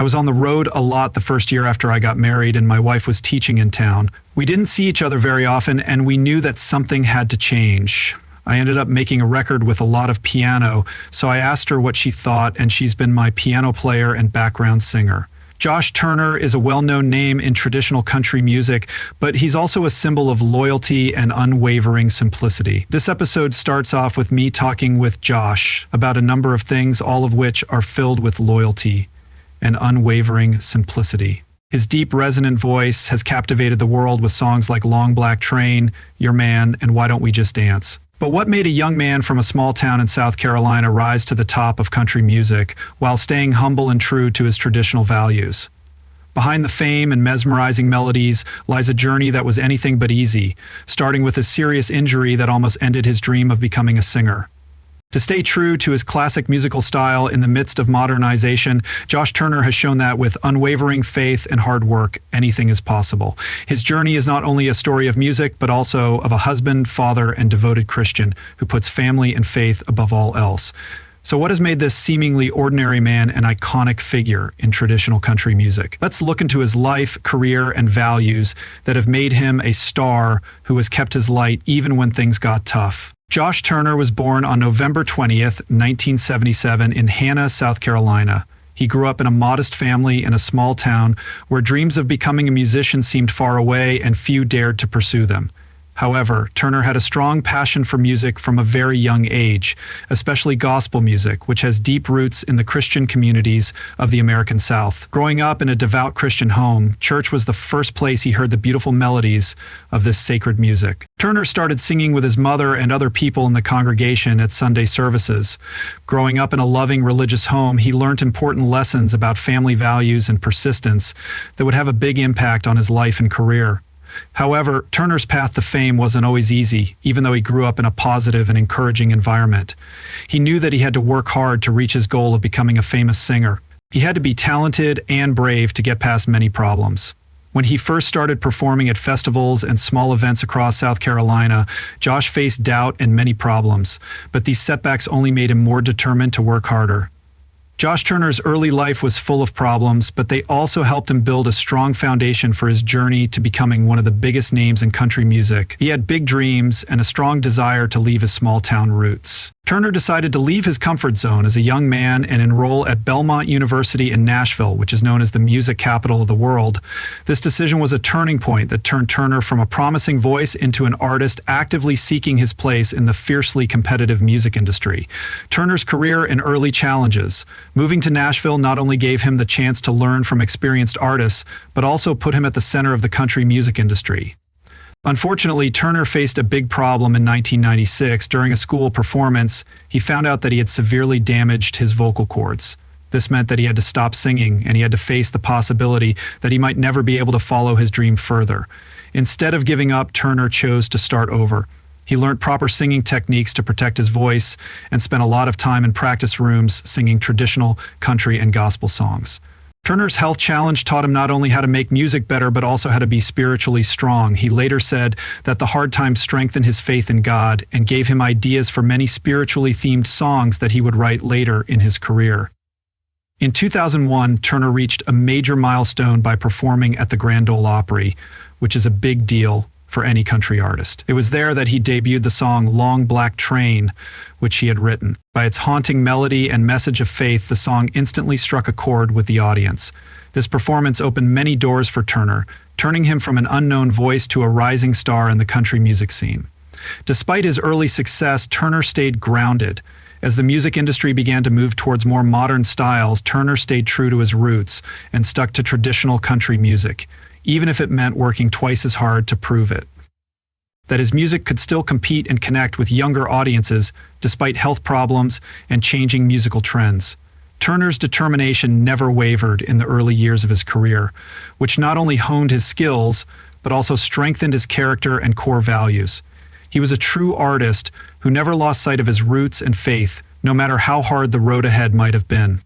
I was on the road a lot the first year after I got married, and my wife was teaching in town. We didn't see each other very often, and we knew that something had to change. I ended up making a record with a lot of piano, so I asked her what she thought, and she's been my piano player and background singer. Josh Turner is a well-known name in traditional country music, but he's also a symbol of loyalty and unwavering simplicity. This episode starts off with me talking with Josh about a number of things, all of which are filled with loyalty and unwavering simplicity. His deep, resonant voice has captivated the world with songs like Long Black Train, Your Man, and Why Don't We Just Dance? But what made a young man from a small town in South Carolina rise to the top of country music while staying humble and true to his traditional values? Behind the fame and mesmerizing melodies lies a journey that was anything but easy, starting with a serious injury that almost ended his dream of becoming a singer. To stay true to his classic musical style in the midst of modernization, Josh Turner has shown that with unwavering faith and hard work, anything is possible. His journey is not only a story of music, but also of a husband, father, and devoted Christian who puts family and faith above all else. So what has made this seemingly ordinary man an iconic figure in traditional country music? Let's look into his life, career, and values that have made him a star who has kept his light even when things got tough. Josh Turner was born on November 20th, 1977 in Hannah, South Carolina. He grew up in a modest family in a small town where dreams of becoming a musician seemed far away and few dared to pursue them. However, Turner had a strong passion for music from a very young age, especially gospel music, which has deep roots in the Christian communities of the American South. Growing up in a devout Christian home, church was the first place he heard the beautiful melodies of this sacred music. Turner started singing with his mother and other people in the congregation at Sunday services. Growing up in a loving religious home, he learned important lessons about family values and persistence that would have a big impact on his life and career. However, Turner's path to fame wasn't always easy, even though he grew up in a positive and encouraging environment. He knew that he had to work hard to reach his goal of becoming a famous singer. He had to be talented and brave to get past many problems. When he first started performing at festivals and small events across South Carolina, Josh faced doubt and many problems, but these setbacks only made him more determined to work harder. Josh Turner's early life was full of problems, but they also helped him build a strong foundation for his journey to becoming one of the biggest names in country music. He had big dreams and a strong desire to leave his small-town roots. Turner decided to leave his comfort zone as a young man and enroll at Belmont University in Nashville, which is known as the music capital of the world. This decision was a turning point that turned Turner from a promising voice into an artist actively seeking his place in the fiercely competitive music industry. Turner's career and early challenges. Moving to Nashville not only gave him the chance to learn from experienced artists, but also put him at the center of the country music industry. Unfortunately, Turner faced a big problem in 1996. During a school performance, he found out that he had severely damaged his vocal cords. This meant that he had to stop singing, and he had to face the possibility that he might never be able to follow his dream further. Instead of giving up, Turner chose to start over. He learned proper singing techniques to protect his voice and spent a lot of time in practice rooms singing traditional country and gospel songs. Turner's health challenge taught him not only how to make music better, but also how to be spiritually strong. He later said that the hard times strengthened his faith in God and gave him ideas for many spiritually themed songs that he would write later in his career. In 2001, Turner reached a major milestone by performing at the Grand Ole Opry, which is a big deal for any country artist. It was there that he debuted the song Long Black Train, which he had written. By its haunting melody and message of faith, the song instantly struck a chord with the audience. This performance opened many doors for Turner, turning him from an unknown voice to a rising star in the country music scene. Despite his early success, Turner stayed grounded. As the music industry began to move towards more modern styles, Turner stayed true to his roots and stuck to traditional country music, even if it meant working twice as hard to prove it. That his music could still compete and connect with younger audiences despite health problems and changing musical trends. Turner's determination never wavered in the early years of his career, which not only honed his skills, but also strengthened his character and core values. He was a true artist who never lost sight of his roots and faith, no matter how hard the road ahead might have been.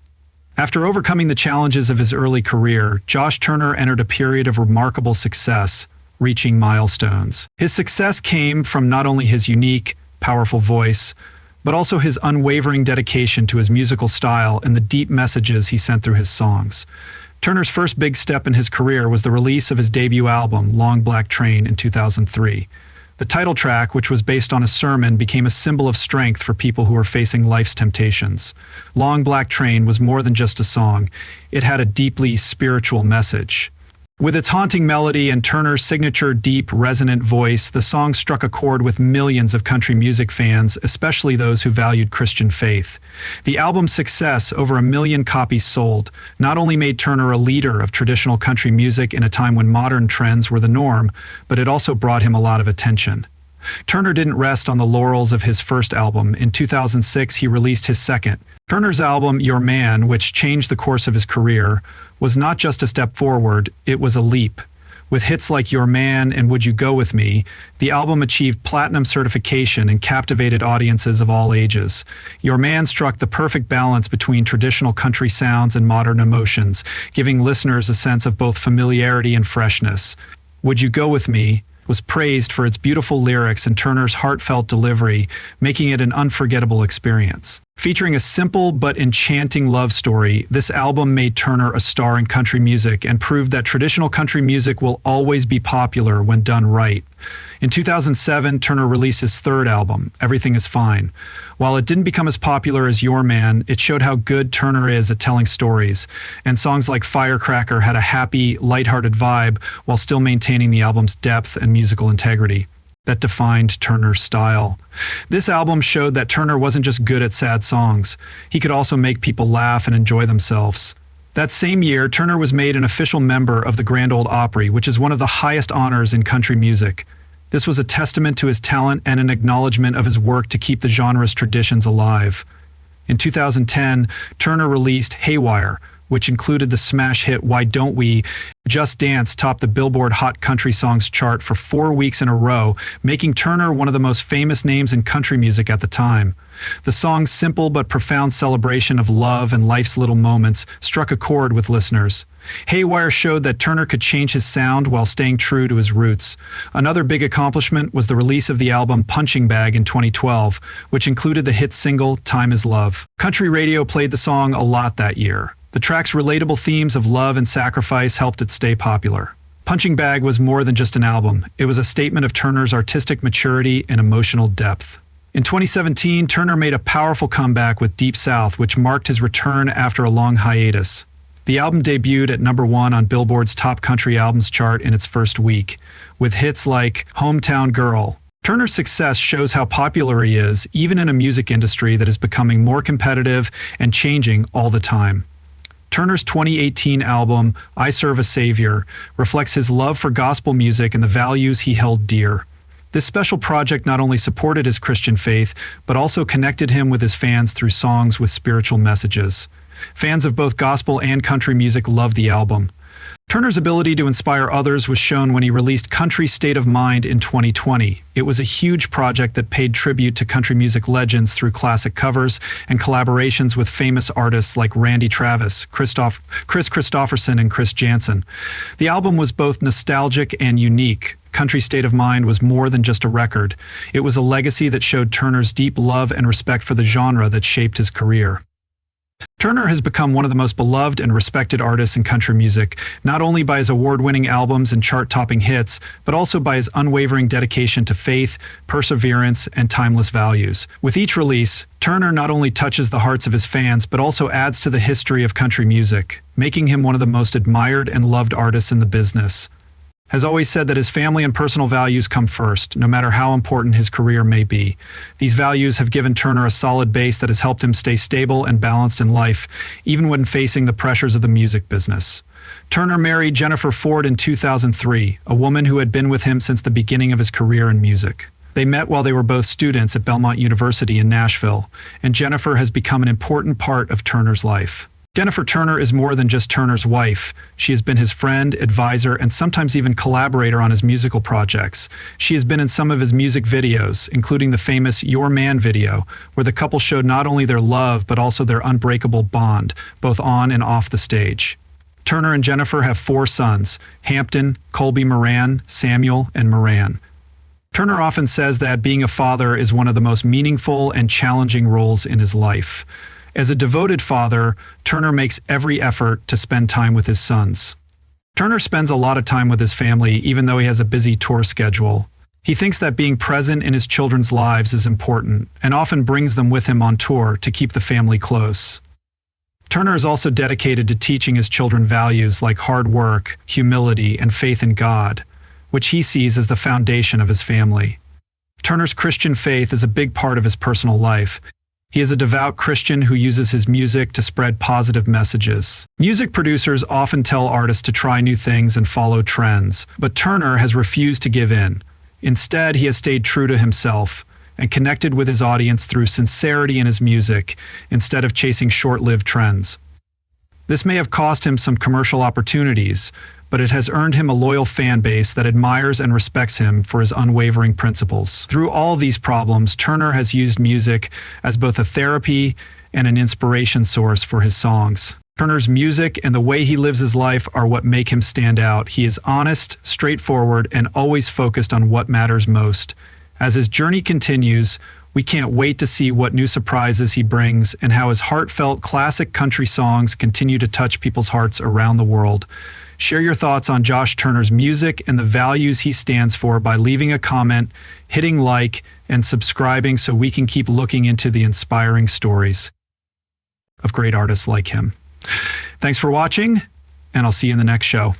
After overcoming the challenges of his early career, Josh Turner entered a period of remarkable success, reaching milestones. His success came from not only his unique, powerful voice, but also his unwavering dedication to his musical style and the deep messages he sent through his songs. Turner's first big step in his career was the release of his debut album, Long Black Train, in 2003. The title track, which was based on a sermon, became a symbol of strength for people who were facing life's temptations. Long Black Train was more than just a song. It had a deeply spiritual message. With its haunting melody and Turner's signature deep, resonant voice, the song struck a chord with millions of country music fans, especially those who valued Christian faith. The album's success, over 1 million copies sold, not only made Turner a leader of traditional country music in a time when modern trends were the norm, but it also brought him a lot of attention. Turner didn't rest on the laurels of his first album. In 2006, he released his second. Turner's album, Your Man, which changed the course of his career, was not just a step forward, it was a leap. With hits like Your Man and Would You Go With Me, the album achieved platinum certification and captivated audiences of all ages. Your Man struck the perfect balance between traditional country sounds and modern emotions, giving listeners a sense of both familiarity and freshness. Would You Go With Me was praised for its beautiful lyrics and Turner's heartfelt delivery, making it an unforgettable experience. Featuring a simple but enchanting love story, this album made Turner a star in country music and proved that traditional country music will always be popular when done right. In 2007, Turner released his third album, Everything Is Fine. While it didn't become as popular as Your Man, it showed how good Turner is at telling stories, and songs like Firecracker had a happy, lighthearted vibe while still maintaining the album's depth and musical integrity that defined Turner's style. This album showed that Turner wasn't just good at sad songs. He could also make people laugh and enjoy themselves. That same year, Turner was made an official member of the Grand Ole Opry, which is one of the highest honors in country music. This was a testament to his talent and an acknowledgement of his work to keep the genre's traditions alive. In 2010, Turner released Haywire, which included the smash hit Why Don't We? Just Dance topped the Billboard Hot Country Songs chart for 4 weeks in a row, making Turner one of the most famous names in country music at the time. The song's simple but profound celebration of love and life's little moments struck a chord with listeners. Haywire showed that Turner could change his sound while staying true to his roots. Another big accomplishment was the release of the album Punching Bag in 2012, which included the hit single Time Is Love. Country radio played the song a lot that year. The track's relatable themes of love and sacrifice helped it stay popular. Punching Bag was more than just an album. It was a statement of Turner's artistic maturity and emotional depth. In 2017, Turner made a powerful comeback with Deep South, which marked his return after a long hiatus. The album debuted at #1 on Billboard's Top Country Albums chart in its first week, with hits like Hometown Girl. Turner's success shows how popular he is, even in a music industry that is becoming more competitive and changing all the time. Turner's 2018 album, I Serve a Savior, reflects his love for gospel music and the values he held dear. This special project not only supported his Christian faith, but also connected him with his fans through songs with spiritual messages. Fans of both gospel and country music loved the album. Turner's ability to inspire others was shown when he released Country State of Mind in 2020. It was a huge project that paid tribute to country music legends through classic covers and collaborations with famous artists like Randy Travis, Chris Christopherson, and Chris Jansen. The album was both nostalgic and unique. Country State of Mind was more than just a record. It was a legacy that showed Turner's deep love and respect for the genre that shaped his career. Turner has become one of the most beloved and respected artists in country music, not only by his award-winning albums and chart-topping hits, but also by his unwavering dedication to faith, perseverance, and timeless values. With each release, Turner not only touches the hearts of his fans, but also adds to the history of country music, making him one of the most admired and loved artists in the business. Has always said that his family and personal values come first, no matter how important his career may be. These values have given Turner a solid base that has helped him stay stable and balanced in life, even when facing the pressures of the music business. Turner married Jennifer Ford in 2003, a woman who had been with him since the beginning of his career in music. They met while they were both students at Belmont University in Nashville, and Jennifer has become an important part of Turner's life. Jennifer Turner is more than just Turner's wife. She has been his friend, advisor, and sometimes even collaborator on his musical projects. She has been in some of his music videos, including the famous Your Man video, where the couple showed not only their love, but also their unbreakable bond, both on and off the stage. Turner and Jennifer have 4 sons, Hampton, Colby Moran, Samuel, and Moran. Turner often says that being a father is one of the most meaningful and challenging roles in his life. As a devoted father, Turner makes every effort to spend time with his sons. Turner spends a lot of time with his family, even though he has a busy tour schedule. He thinks that being present in his children's lives is important, and often brings them with him on tour to keep the family close. Turner is also dedicated to teaching his children values like hard work, humility, and faith in God, which he sees as the foundation of his family. Turner's Christian faith is a big part of his personal life. He is a devout Christian who uses his music to spread positive messages. Music producers often tell artists to try new things and follow trends, but Turner has refused to give in. Instead, he has stayed true to himself and connected with his audience through sincerity in his music instead of chasing short-lived trends. This may have cost him some commercial opportunities, but it has earned him a loyal fan base that admires and respects him for his unwavering principles. Through all these problems, Turner has used music as both a therapy and an inspiration source for his songs. Turner's music and the way he lives his life are what make him stand out. He is honest, straightforward, and always focused on what matters most. As his journey continues, we can't wait to see what new surprises he brings and how his heartfelt classic country songs continue to touch people's hearts around the world. Share your thoughts on Josh Turner's music and the values he stands for by leaving a comment, hitting like, and subscribing so we can keep looking into the inspiring stories of great artists like him. Thanks for watching, and I'll see you in the next show.